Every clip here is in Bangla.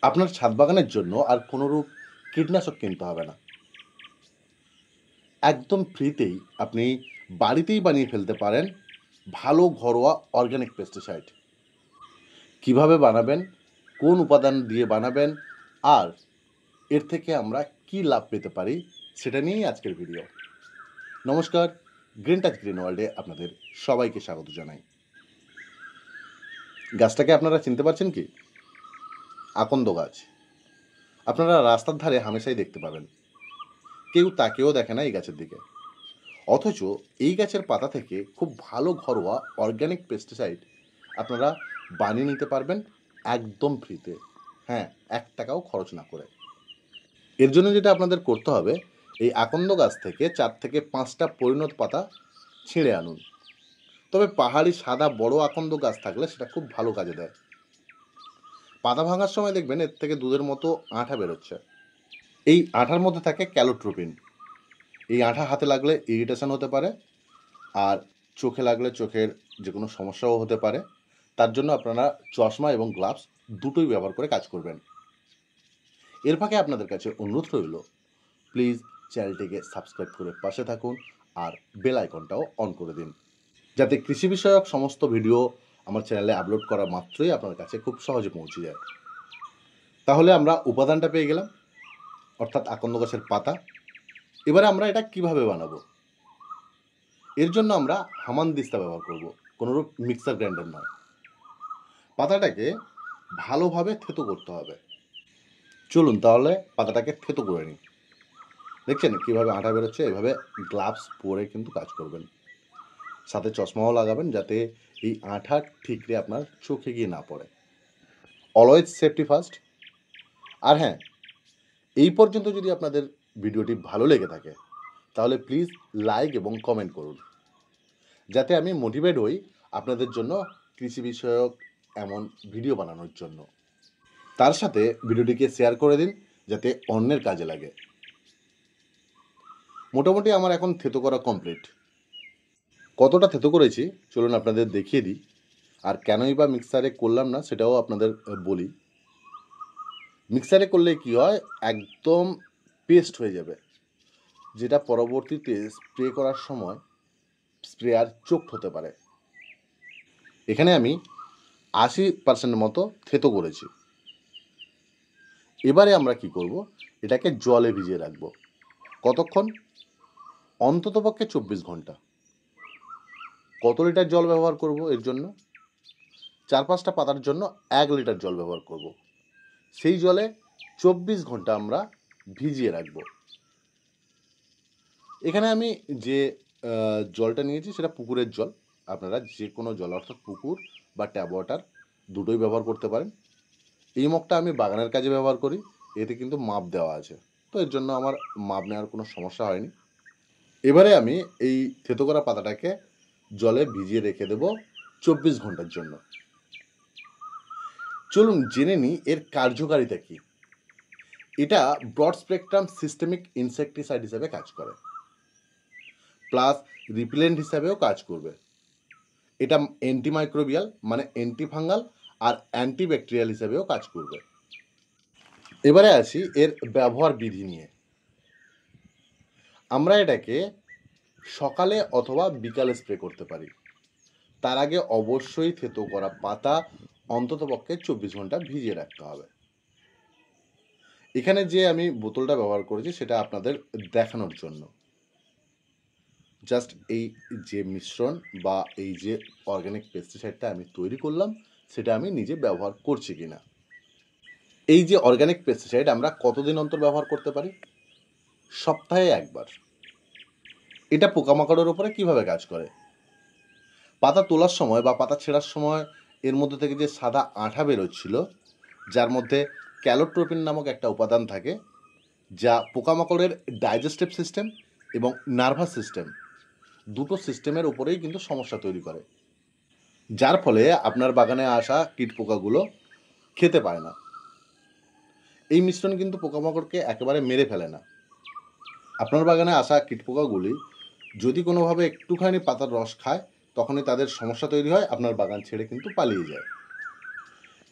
আপনার ছাদ বাগানের জন্য আর কোনোরূপ কীটনাশক কিনতে হবে না। একদম ফ্রিতেই আপনি বাড়িতেই বানিয়ে ফেলতে পারেন ভালো ঘরোয়া অর্গানিক পেস্টিসাইড। কিভাবে বানাবেন, কোন উপাদান দিয়ে বানাবেন, আর এর থেকে আমরা কি লাভ পেতে পারি সেটা নিয়েই আজকের ভিডিও। নমস্কার, গ্রিন টাচ গ্রিন ওয়ার্ল্ডে আপনাদের সবাইকে স্বাগত জানাই। গাছটাকে আপনারা চিনতে পারছেন কি? আকন্দ গাছ। আপনারা রাস্তার ধারে হামেশাই দেখতে পাবেন। কেউ তাকেও দেখে না এই গাছের দিকে। অথচ এই গাছের পাতা থেকে খুব ভালো ঘরোয়া অর্গানিক পেস্টিসাইড আপনারা বানিয়ে নিতে পারবেন একদম ফ্রিতে। হ্যাঁ, 1 টাকাও খরচ না করে। এর জন্য যেটা আপনাদের করতে হবে, এই আকন্দ গাছ থেকে 4 থেকে 5টা পরিণত পাতা ছিঁড়ে আনুন। তবে পাহাড়ি সাদা বড় আকন্দ গাছ থাকলে সেটা খুব ভালো কাজে দেয়। পাতা ভাঙার সময় দেখবেন এর থেকে দুধের মতো আঠা বেরোচ্ছে। এই আঠার মধ্যে থাকে ক্যালোট্রোপিন। এই আঠা হাতে লাগলে ইরিটেশন হতে পারে, আর চোখে লাগলে চোখের যে কোনো সমস্যাও হতে পারে। তার জন্য আপনারা চশমা এবং গ্লাভস দুটোই ব্যবহার করে কাজ করবেন। এর ফাঁকে আপনাদের কাছে অনুরোধ রইল, প্লিজ চ্যানেলটিকে সাবস্ক্রাইব করে পাশে থাকুন আর বেল আইকনটাও অন করে দিন, যাতে কৃষি বিষয়ক সমস্ত ভিডিও আমার চ্যানেলে আপলোড করা মাত্রই আপনার কাছে খুব সহজে পৌঁছে যায়। তাহলে আমরা উপাদানটা পেয়ে গেলাম, অর্থাৎ আকন্দ গাছের পাতা। এবারে আমরা এটা কিভাবে বানাবো? এর জন্য আমরা হামানদিস্তা ব্যবহার করব, কোনোরূপ মিক্সার গ্রাইন্ডার নয়। পাতাটাকে ভালোভাবে থেতো করতে হবে। চলুন তাহলে পাতাটাকে থেতো করে নিই। দেখছেন কীভাবে আঠা বেরোচ্ছে? এভাবে গ্লাভস পরে কিন্তু কাজ করবেন, সাথে চশমাও লাগাবেন যাতে এই আঠা ঠিকরে আপনার চোখে গিয়ে না পড়ে। Always safety first. আর হ্যাঁ, এই পর্যন্ত যদি আপনাদের ভিডিওটি ভালো লেগে থাকে তাহলে প্লিজ লাইক এবং কমেন্ট করুন, যাতে আমি মোটিভেট হই আপনাদের জন্য কৃষি বিষয়ক এমন ভিডিও বানানোর জন্য। তার সাথে ভিডিওটিকে শেয়ার করে দিন যাতে অন্যের কাজে লাগে। মোটামুটি আমার এখন থেতো করা কমপ্লিট। কতটা থেতো করেছি চলুন আপনাদের দেখিয়ে দিই, আর কেনই বা মিক্সারে করলাম না সেটাও আপনাদের বলি। মিক্সারে করলে কি হয়, একদম পেস্ট হয়ে যাবে, যেটা পরবর্তীতে স্প্রে করার সময় স্প্রেয়ার চোট হতে পারে। এখানে আমি 80% মতো থেতো করেছি। এবারে আমরা কি করব, এটাকে জলে ভিজিয়ে রাখবো। কতক্ষণ? অন্ততপক্ষে 24 ঘন্টা। কত লিটার জল ব্যবহার করব এর জন্য? 4-5টা পাতার জন্য 1 লিটার জল ব্যবহার করব। সেই জলে 24 ঘন্টা আমরা ভিজিয়ে রাখব। এখানে আমি যে জলটা নিয়েছি সেটা পুকুরের জল। আপনারা যে কোনো জল, অর্থাৎ পুকুর বা ট্যাপ ওয়াটার দুটোই ব্যবহার করতে পারেন। এই মগটা আমি বাগানের কাজে ব্যবহার করি, এতে কিন্তু মাপ দেওয়া আছে, তো এর জন্য আমার মাপ নেওয়ার কোনো সমস্যা হয়নি। এবারে আমি এই থেতো করা পাতাটাকে জলে ভিজিয়ে রেখে দেব 24 ঘন্টার জন্য। চলুন জেনে নিই এর কার্যকারিতা কী। এটা ব্রড স্পেকট্রাম সিস্টেমিক ইনসেকটিসাইড হিসেবে কাজ করে, প্লাস রিপেলেন্ট হিসাবেও কাজ করবে। এটা অ্যান্টিমাইক্রোবিয়াল মানে অ্যান্টিফাঙ্গাল আর অ্যান্টিব্যাকটেরিয়াল হিসাবেও কাজ করবে। এবারে আসি এর ব্যবহার বিধি নিয়ে। আমরা এটাকে সকালে অথবা বিকালে স্প্রে করতে পারি। তার আগে অবশ্যই থেতো করা পাতা অন্ততপক্ষে 24 ঘন্টা ভিজিয়ে রাখতে হবে। এখানে যে আমি বোতলটা ব্যবহার করেছি সেটা আপনাদের দেখানোর জন্য। জাস্ট এই যে মিশ্রণ বা এই যে অর্গানিক পেস্টিসাইডটা আমি তৈরি করলাম সেটা আমি নিজে ব্যবহার করছি কিনা। এই যে অর্গানিক পেস্টিসাইড আমরা কতদিন অন্তর ব্যবহার করতে পারি? সপ্তাহে একবার। এটা পোকামাকড়ের উপরে কিভাবে কাজ করে? পাতা তোলার সময় বা পাতা ছেঁড়ার সময় এর মধ্যে থেকে যে সাদা আঠা বেরোচ্ছিল, যার মধ্যে ক্যালোট্রোপিন নামক একটা উপাদান থাকে, যা পোকামাকড়ের ডাইজেস্টিভ সিস্টেম এবং নার্ভাস সিস্টেম দুটো সিস্টেমের উপরেই কিন্তু সমস্যা তৈরি করে, যার ফলে আপনার বাগানে আসা কীটপোকাগুলো খেতে পায় না। এই মিশ্রণ কিন্তু পোকামাকড়কে একেবারে মেরে ফেলে না। আপনার বাগানে আসা কীটপোকাগুলি যদি কোনোভাবে একটুখানি পাতার রস খায় তখনই তাদের সমস্যা তৈরি হয়, আপনার বাগান ছেড়ে কিন্তু পালিয়ে যায়।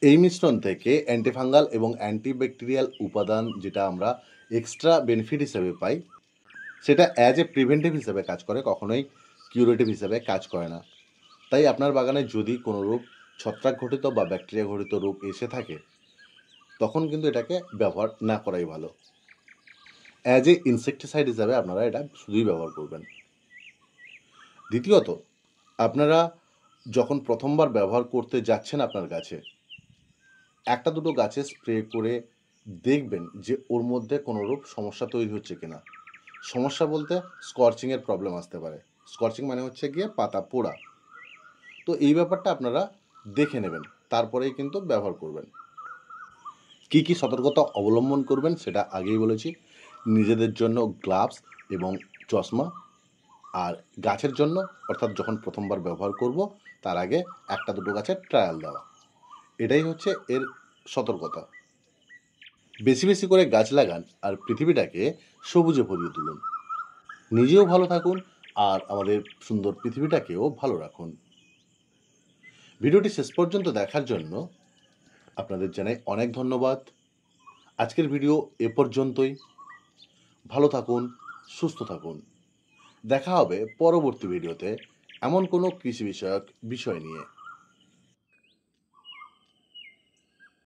এই মিশ্রণ থেকে অ্যান্টিফাঙ্গাল এবং অ্যান্টিব্যাকটেরিয়াল উপাদান যেটা আমরা এক্সট্রা বেনিফিট হিসেবে পাই, সেটা অ্যাজ এ প্রিভেন্টিভ হিসেবে কাজ করে, কখনোই কিউরেটিভ হিসেবে কাজ করে না। তাই আপনার বাগানে যদি কোনো রোগ ছত্রাক ঘটিত বা ব্যাকটেরিয়া ঘটিত রোগ এসে থাকে, তখন কিন্তু এটাকে ব্যবহার না করাই ভালো। অ্যাজ এ ইনসেকটিসাইড হিসাবে আপনারা এটা শুধুই ব্যবহার করবেন। দ্বিতীয়ত, আপনারা যখন প্রথমবার ব্যবহার করতে যাচ্ছেন আপনার গাছে, একটা দুটো গাছে স্প্রে করে দেখবেন যে ওর মধ্যে কোনোরূপ সমস্যা তৈরি হচ্ছে কিনা। সমস্যা বলতে স্কর্চিংয়ের প্রবলেম আসতে পারে। স্কর্চিং মানে হচ্ছে গিয়ে পাতা পোড়া। তো এই ব্যাপারটা আপনারা দেখে নেবেন, তারপরেই কিন্তু ব্যবহার করবেন। কি কি সতর্কতা অবলম্বন করবেন সেটা আগেই বলেছি। নিজেদের জন্য গ্লাভস এবং চশমা, আর গাছের জন্য অর্থাৎ যখন প্রথমবার ব্যবহার করব তার আগে একটা দুটো গাছের ট্রায়াল দেওয়া, এটাই হচ্ছে এর সতর্কতা। বেশি বেশি করে গাছ লাগান আর পৃথিবীটাকে সবুজে ভরিয়ে তুলুন। নিজেও ভালো থাকুন আর আমাদের সুন্দর পৃথিবীটাকেও ভালো রাখুন। ভিডিওটি শেষ পর্যন্ত দেখার জন্য আপনাদের জানাই অনেক ধন্যবাদ। আজকের ভিডিও এ পর্যন্তই। ভালো থাকুন, সুস্থ থাকুন। দেখা হবে পরবর্তী ভিডিওতে এমন কোনো কৃষি বিষয়ক বিষয় নিয়ে।